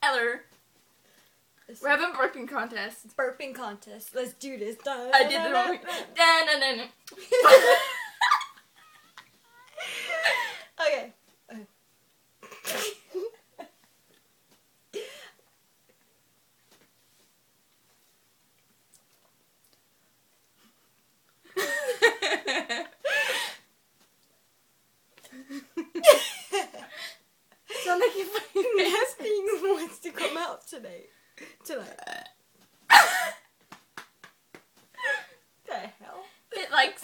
Eller. We're having burping contests. Burping contest. Let's do this. I did the wrong. Okay. Sound like you're fucking Nasty wants to come out tonight. The hell? It likes.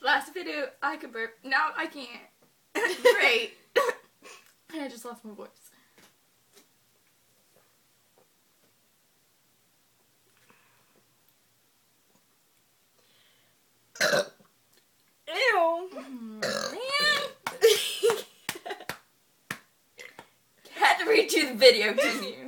Last video, I could burp. Now I can't. Great. I just lost my voice. Ew. Had to redo the video, didn't you?